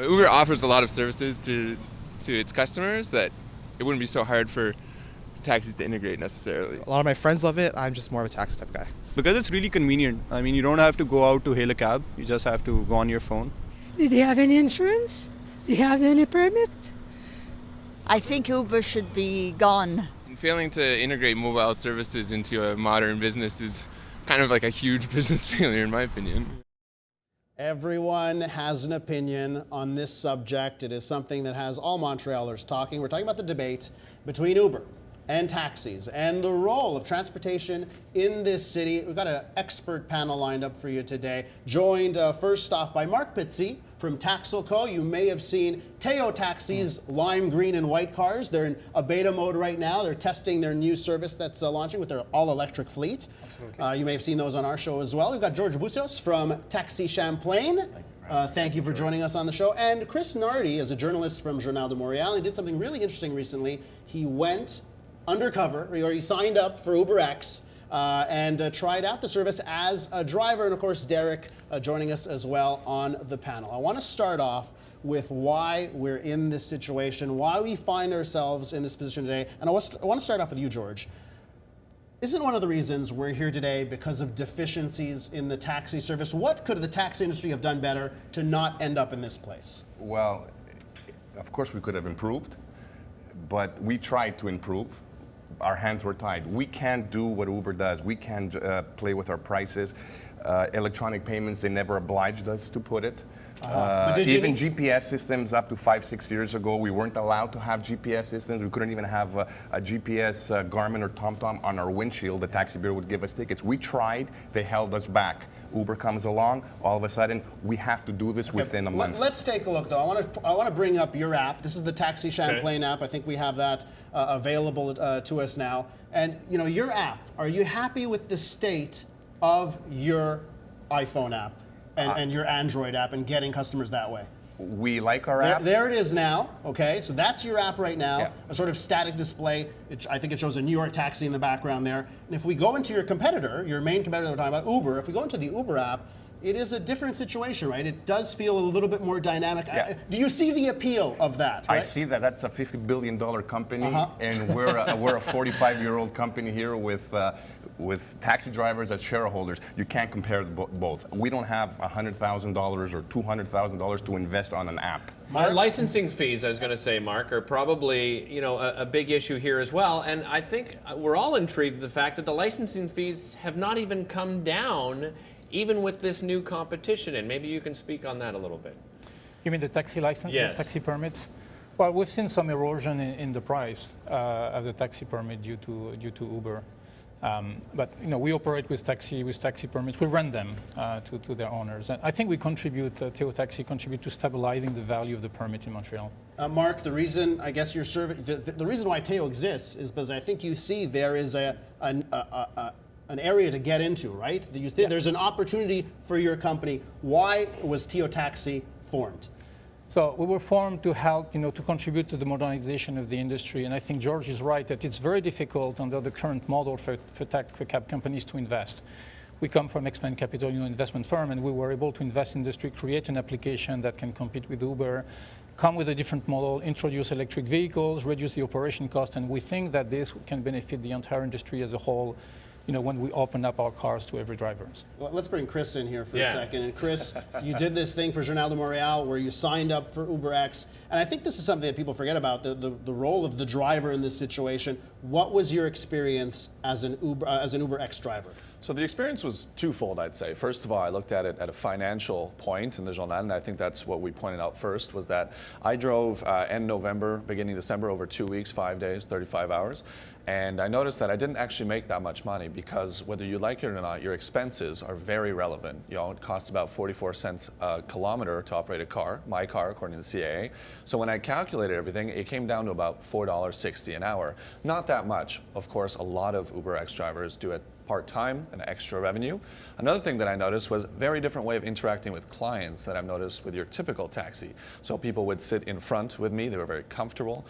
Uber offers a lot of services to its customers that it wouldn't be so hard for taxis to integrate necessarily. A lot of my friends love it. I'm just more of a taxi type guy. Because it's really convenient. I mean, you don't have to go out to hail a cab. You just have to go on your phone. Do they have any insurance? Do they have any permit? I think Uber should be gone. And failing to integrate mobile services into a modern business is kind of like a huge business failure in my opinion. Everyone has an opinion on this subject. It is something that has all Montrealers talking. We're talking about the debate between Uber and taxis and the role of transportation in this city. We've got an expert panel lined up for you today, joined first off by Marc Petit from Taxelco. You may have seen Teo Taxi's lime green and white cars. They're in a beta mode right now. They're testing their new service that's launching with their all-electric fleet. You may have seen those on our show as well. We've got George Boussios from Taxi Champlain. Thank you for joining us on the show. And Chris Nardi is a journalist from Journal de Montréal. He did something really interesting recently. He went undercover, or he signed up for UberX and tried out the service as a driver. And of course, Derick joining us as well on the panel. I want to start off with why we're in this situation, why we find ourselves in this position today. And I want to start off with you, George. Isn't one of the reasons we're here today because of deficiencies in the taxi service? What could the taxi industry have done better to not end up in this place? Well, of course we could have improved, but we tried to improve. Our hands were tied. We can't do what Uber does. We can't play with our prices. Electronic payments, they never obliged us to put it. Even GPS systems up to 5-6 years ago, we weren't allowed to have GPS systems. We couldn't even have a GPS Garmin or TomTom on our windshield. The taxi bureau would give us tickets. We tried, they held us back. Uber comes along, all of a sudden, we have to do this within a month. Let's take a look, though. I want to bring up your app. This is the Taxi Champlain app. I think we have that available to us now. And you know, your app, are you happy with the state of your iPhone app and your Android app and getting customers that way? We like our app. There it is now, okay? So that's your app right now, Yeah. a sort of static display. I think it shows a New York taxi in the background there. And if we go into your competitor, your main competitor we're talking about, Uber, if we go into the Uber app, it is a different situation, right? It does feel a little bit more dynamic. Yeah. Do you see the appeal of that? Right? I see that that's a $50 billion company, and we're a 45-year-old company here with taxi drivers as shareholders. You can't compare both. We don't have $100,000 or $200,000 to invest on an app. Licensing fees, I was going to say, Mark, are probably a big issue here as well. And I think we're all intrigued with the fact that the licensing fees have not even come down, even with this new competition. And maybe you can speak on that a little bit. You mean the taxi license, Yes. the taxi permits? Well, we've seen some erosion in the price of the taxi permit due to Uber. But we operate with taxi permits. We rent them to their owners. And I think we contribute, Teo Taxi contribute to stabilizing the value of the permit in Montreal. Mark, the reason I guess your service, the reason why Teo exists is because I think you see there is an area to get into, right? There's an opportunity for your company. Why was Teo Taxi formed? So we were formed to help, to contribute to the modernization of the industry. And I think George is right that it's very difficult under the current model for cab companies to invest. We come from Expand Capital, investment firm, and we were able to invest in the industry, create an application that can compete with Uber, come with a different model, introduce electric vehicles, reduce the operation cost, and we think that this can benefit the entire industry as a whole. When we open up our cars to every driver. Well, let's bring Chris in here for a second. And Chris, you did this thing for Journal de Montréal where you signed up for UberX. And I think this is something that people forget about, the role of the driver in this situation. What was your experience as an UberX driver? So the experience was twofold, I'd say. First of all, I looked at it at a financial point in the Journal, and I think that's what we pointed out first, was that I drove end November, beginning December, over 2 weeks, 5 days, 35 hours. And I noticed that I didn't actually make that much money because whether you like it or not, your expenses are very relevant. It costs about 44 cents a kilometer to operate a car, my car, according to the CAA. So when I calculated everything, it came down to about $4.60 an hour. Not that much. Of course, a lot of UberX drivers do it part-time and extra revenue. Another thing that I noticed was a very different way of interacting with clients that I've noticed with your typical taxi. So people would sit in front with me, they were very comfortable,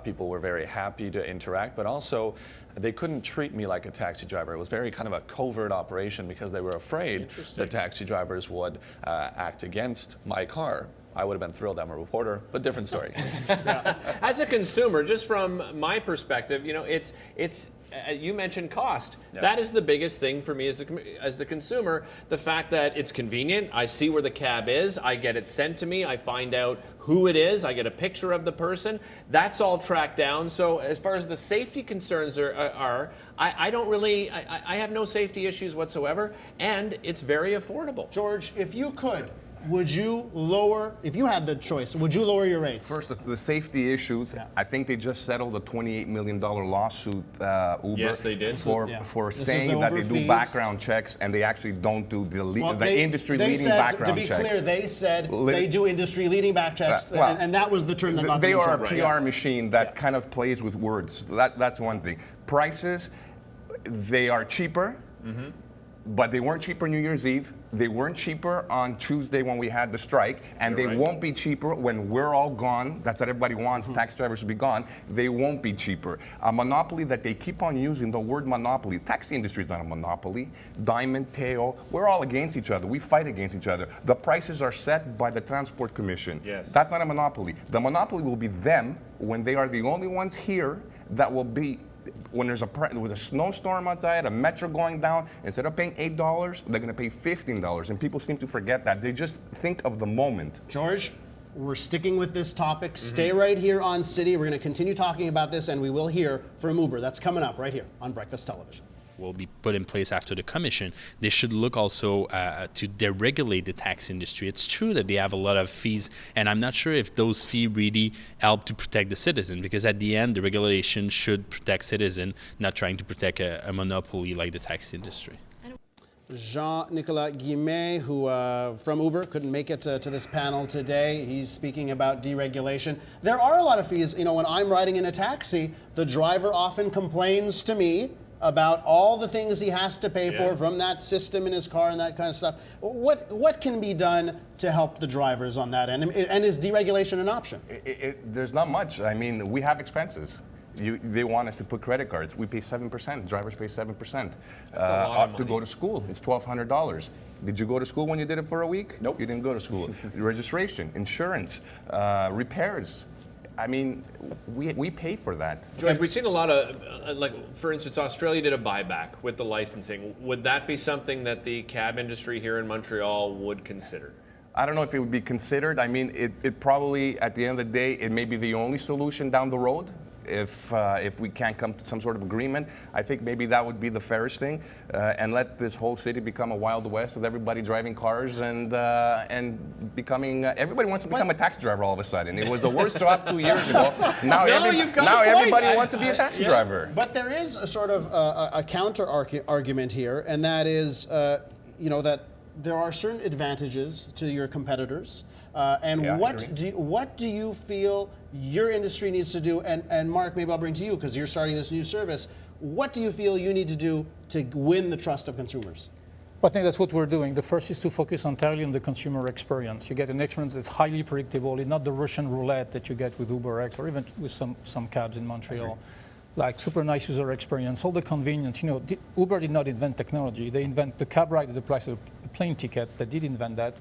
people were very happy to interact, but also they couldn't treat me like a taxi driver. It was very kind of a covert operation because they were afraid that taxi drivers would act against my car. I would have been thrilled. I'm a reporter, but different story. As a consumer, just from my perspective, you know, it's you mentioned cost. Yeah. That is the biggest thing for me as the consumer. The fact that it's convenient. I see where the cab is. I get it sent to me. I find out who it is. I get a picture of the person. That's all tracked down. So as far as the safety concerns I don't really. I have no safety issues whatsoever, and it's very affordable. George, if you could, would you lower, if you had the choice, would you lower your rates? First, the safety issues. Yeah. I think they just settled a $28 million lawsuit, Uber. Yes, they did. For This is saying that over they do fees. background checks and they actually don't do Well, the industry-leading said, background to be checks. clear, they said they do industry-leading back checks, well, and that was the term that got They them in are a trouble. PR machine that kind of plays with words. That's one thing. Prices, they are cheaper. But they weren't cheaper New Year's Eve. They weren't cheaper on Tuesday when we had the strike, and they won't be cheaper when we're all gone. That's what everybody wants. Tax drivers should be gone. They won't be cheaper. A monopoly that they keep on using, the word monopoly. Taxi industry is not a monopoly. Diamond, Teo, we're all against each other. We fight against each other. The prices are set by the Transport Commission. Yes. That's not a monopoly. The monopoly will be them when they are the only ones here that will be. When there was a snowstorm outside, a metro going down, instead of paying $8, they're going to pay $15. And people seem to forget that. They just think of the moment. George, we're sticking with this topic. Stay right here on City. We're going to continue talking about this, and we will hear from Uber. That's coming up right here on Breakfast Television. Will be put in place after the commission. They should look also to deregulate the taxi industry. It's true that they have a lot of fees, and I'm not sure if those fees really help to protect the citizen, because at the end, the regulation should protect citizen, not trying to protect a monopoly like the taxi industry. Jean-Nicolas Guillemets, who from Uber couldn't make it to this panel today. He's speaking about deregulation. There are a lot of fees. You know, when I'm riding in a taxi, the driver often complains to me about all the things he has to pay for from that system in his car and that kind of stuff. What can be done to help the drivers on that end? And is deregulation an option? There's not much. I mean, we have expenses. They want us to put credit cards. We pay 7%. Drivers pay 7%. That's a lot of to money. go to school, it's $1,200. Did you go to school when you did it for a week? Nope. You didn't go to school. Registration, insurance, repairs. I mean, we pay for that. George, we've seen a lot of, like, for instance, Australia did a buyback with the licensing. Would that be something that the cab industry here in Montreal would consider? I don't know if it would be considered. I mean, it probably, at the end of the day, it may be the only solution down the road. If we can't come to some sort of agreement, I think maybe that would be the fairest thing, and let this whole city become a Wild West with everybody driving cars and becoming. Everybody wants to become a taxi driver all of a sudden. It was the worst job 2 years ago. Now, everybody wants to be a taxi driver. But there is a sort of a counter argument here, and that is, that there are certain advantages to your competitors. What do you feel your industry needs to do? And Marc, maybe I'll bring to you because you're starting this new service. What do you feel you need to do to win the trust of consumers? Well, I think that's what we're doing. The first is to focus entirely on the consumer experience. You get an experience that's highly predictable. It's not the Russian roulette that you get with UberX or even with some cabs in Montreal. Like super nice user experience, all the convenience. You know, Uber did not invent technology. They invent the cab ride at the price of a plane ticket. They did invent that.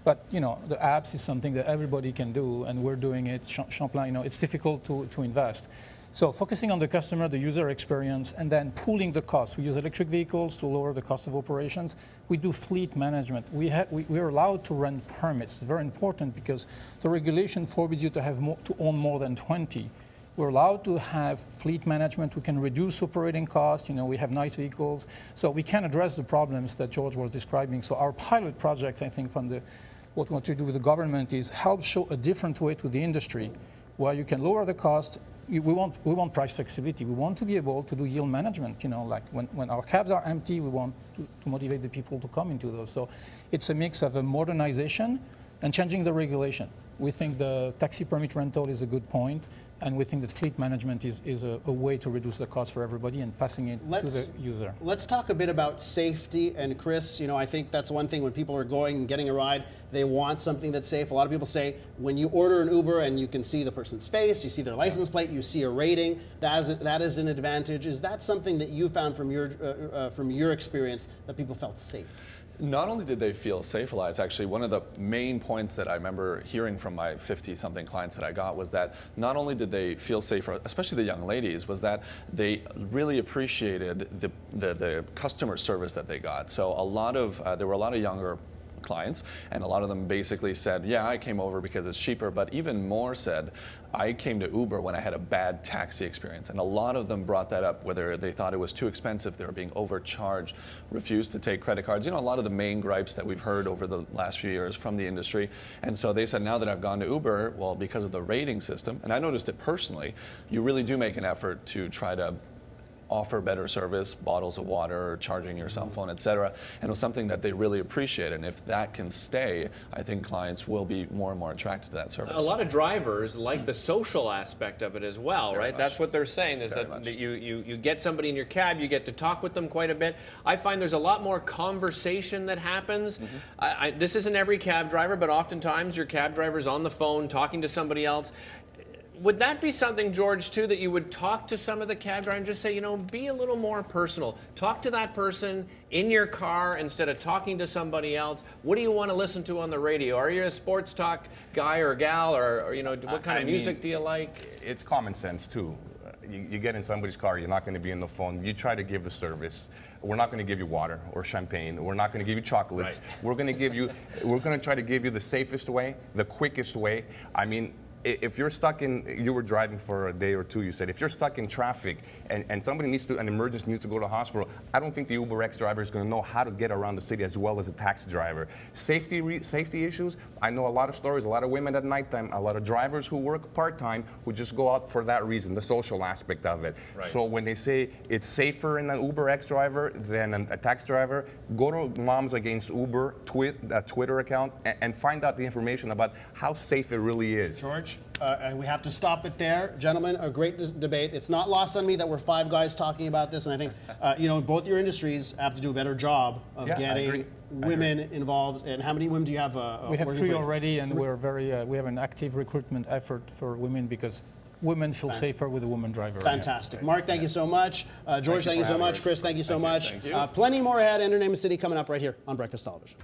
But, you know, the apps is something that everybody can do, and we're doing it. Champlain, you know, it's difficult to invest. So focusing on the customer, the user experience, and then pooling the costs. We use electric vehicles to lower the cost of operations. We do fleet management. We're allowed to rent permits. It's very important because the regulation forbids you to own more than 20. We're allowed to have fleet management. We can reduce operating costs. You know, we have nice vehicles. So we can address the problems that George was describing. So our pilot project, I think, what we want to do with the government is help show a different way to the industry where you can lower the cost. We want price flexibility. We want to be able to do yield management. You know, like when our cabs are empty, we want to motivate the people to come into those. So it's a mix of a modernization and changing the regulation. We think the taxi permit rental is a good point, and we think that fleet management is a way to reduce the cost for everybody and passing it to the user. Let's talk a bit about safety. And Chris, you know, I think that's one thing when people are going and getting a ride, they want something that's safe. A lot of people say when you order an Uber and you can see the person's face, you see their license plate, you see a rating, that is an advantage. Is that something that you found from your experience that people felt safe? Not only did they feel safe, Elias, actually one of the main points that I remember hearing from my 50-something clients that I got was that not only did they feel safer, especially the young ladies, was that they really appreciated the customer service that they got. So there were a lot of younger clients, and a lot of them basically said, yeah, I came over because it's cheaper, but even more said, I came to Uber when I had a bad taxi experience. And a lot of them brought that up, whether they thought it was too expensive, they were being overcharged, refused to take credit cards. You know, a lot of the main gripes that we've heard over the last few years from the industry. And so they said, now that I've gone to Uber, well, because of the rating system, and I noticed it personally, you really do make an effort to try to offer better service, bottles of water, charging your cell phone, etc. And it was something that they really appreciate. And if that can stay, I think clients will be more and more attracted to that service. A lot of drivers like the social aspect of it as well, Very right? much. That's what they're saying, is that you get somebody in your cab, you get to talk with them quite a bit. I find there's a lot more conversation that happens. This isn't every cab driver, but oftentimes your cab driver's on the phone talking to somebody else. Would that be something, George, too, that you would talk to some of the cab drivers and just say, you know, be a little more personal. Talk to that person in your car instead of talking to somebody else. What do you want to listen to on the radio? Are you a sports talk guy or gal, or you know, what kind of music do you like? It's common sense, too. You get in somebody's car, you're not going to be on the phone. You try to give the service. We're not going to give you water or champagne. We're not going to give you chocolates. Right. We're going to try to give you the safest way, the quickest way. I mean, if you're stuck you were driving for a day or two, you said, if you're stuck in traffic and somebody an emergency needs to go to the hospital, I don't think the UberX driver is going to know how to get around the city as well as a taxi driver. Safety issues, I know a lot of stories, a lot of women at nighttime, a lot of drivers who work part-time who just go out for that reason, the social aspect of it. Right. So when they say it's safer in an UberX driver than a taxi driver, go to Moms Against Uber Twitter account and find out the information about how safe it really is. George? We have to stop it there. Gentlemen, a great debate. It's not lost on me that we're five guys talking about this, and I think you know, both your industries have to do a better job of getting women involved. And how many women do you have? We have 3 already, and we're we have an active recruitment effort for women because women feel safer with a woman driver. Fantastic. Mark, thank you so much. George, thank you so much. Chris, thank you so much. Plenty more ahead. Entertainment City coming up right here on Breakfast Television.